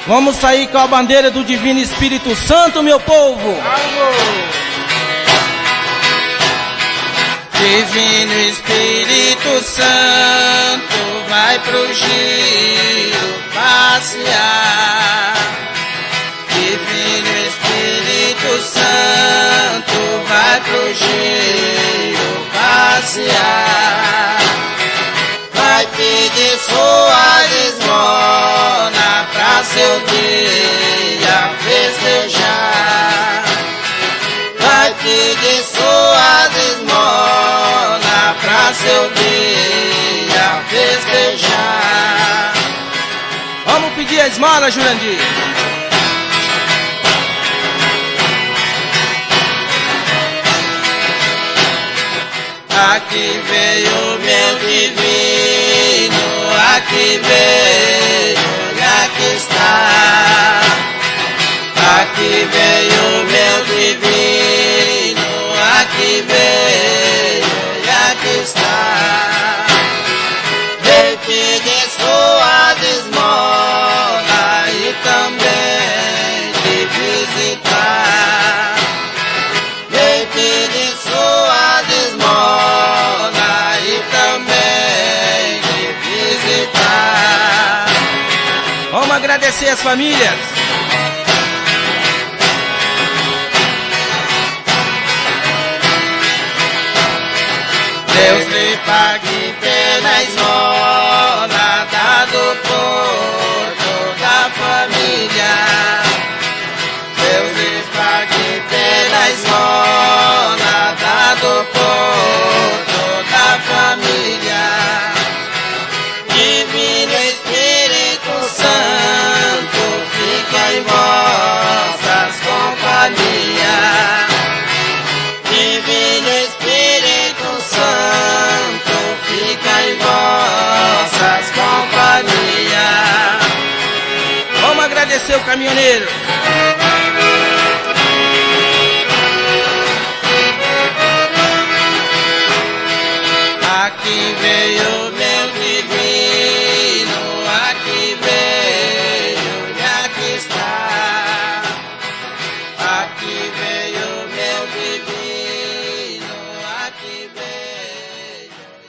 Vamos sair com a bandeira do Divino Espírito Santo, meu povo. Divino Espírito Santo, vai pro giro passear. Divino Espírito Santo, vai pro giro passear. Vai pedir sua esmola pra seu dia festejar. Vai pedir sua esmola pra seu dia festejar. Vamos pedir a esmola, Jurandir. Aqui veio meu divino, aqui veio e aqui está. Aqui veio meu divino, aqui veio e aqui está. Veio pedir sua esmola e também te visitar. Veio pedir sua esmola e também te visitar. Vamos agradecer as famílias. Deus lhe pague pela esmola dado por toda a família. Deus lhe pague pela esmola dado por toda a família. Divino Espírito Santo, fica em vossas companhias. Divino Espírito Santo, fica em vossas companhias. Vamos agradecer o caminhoneiro.